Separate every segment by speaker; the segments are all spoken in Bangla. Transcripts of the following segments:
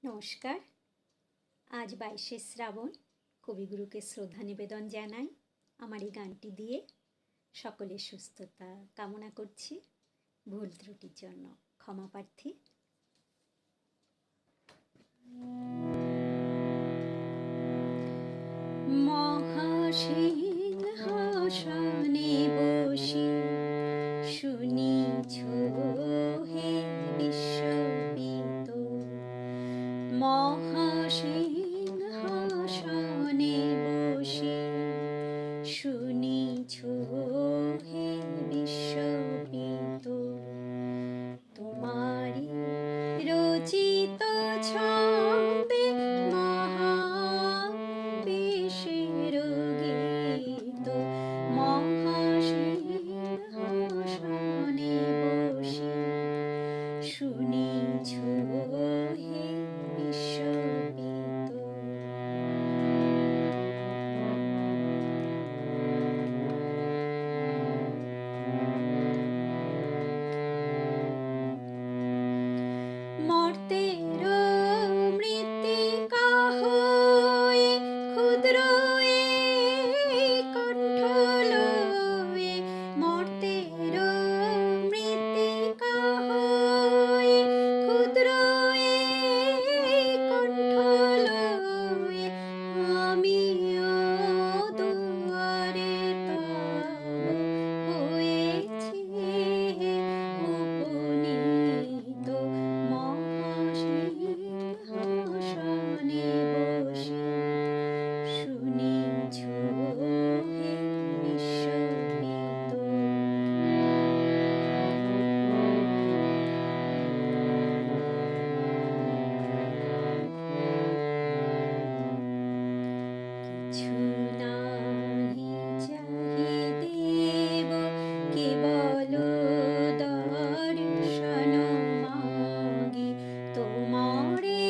Speaker 1: নমস্কার। আজ 22শে শ্রাবণ, কবিগুরুকে শ্রদ্ধা নিবেদন জানাই। আমার এই গানটি দিয়ে সকলের সুস্থতা কামনা করছি। ভুল ত্রুটির জন্য ক্ষমা প্রার্থী। মহাসিংহাসনে বসি শুনিছ হে বিশ্বপিত, মহাসিংহাসনে বসি শুনিছ হে বিশ্বপিত, তোমারি রচিত ছন্দে মহাবিশ্বের গীত, মহাসিংহাসনে বসি শুনিছ হে বিশ্বপিত। মর্তের মৃত্তিকা হয়ে ক্ষুদ্র কণ্ঠ লয়ে, মর্তের মৃত্তিকা হয়ে ক্ষুদ্র কণ্ঠ লয়ে, আমিও দুয়ারে তব হয়েছি উপনীত, মহাসিংহাসনে বসি শুনিছ হে বিশ্বপিত। কিছু নাহি চাহিদেব কেবল দর্শন মাগি, তোমারে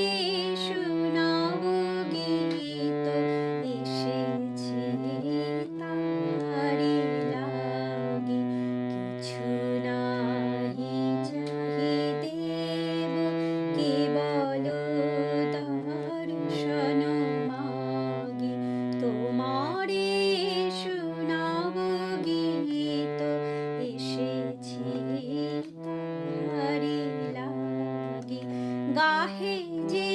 Speaker 1: শোনাব গীত এসেছি তারি লাগি। কিছু নাহি চাহিদেব কেবল দর্শন মাগি, তোমারে শোনাব গীত এসেছি তারি লাগি। গাহে যে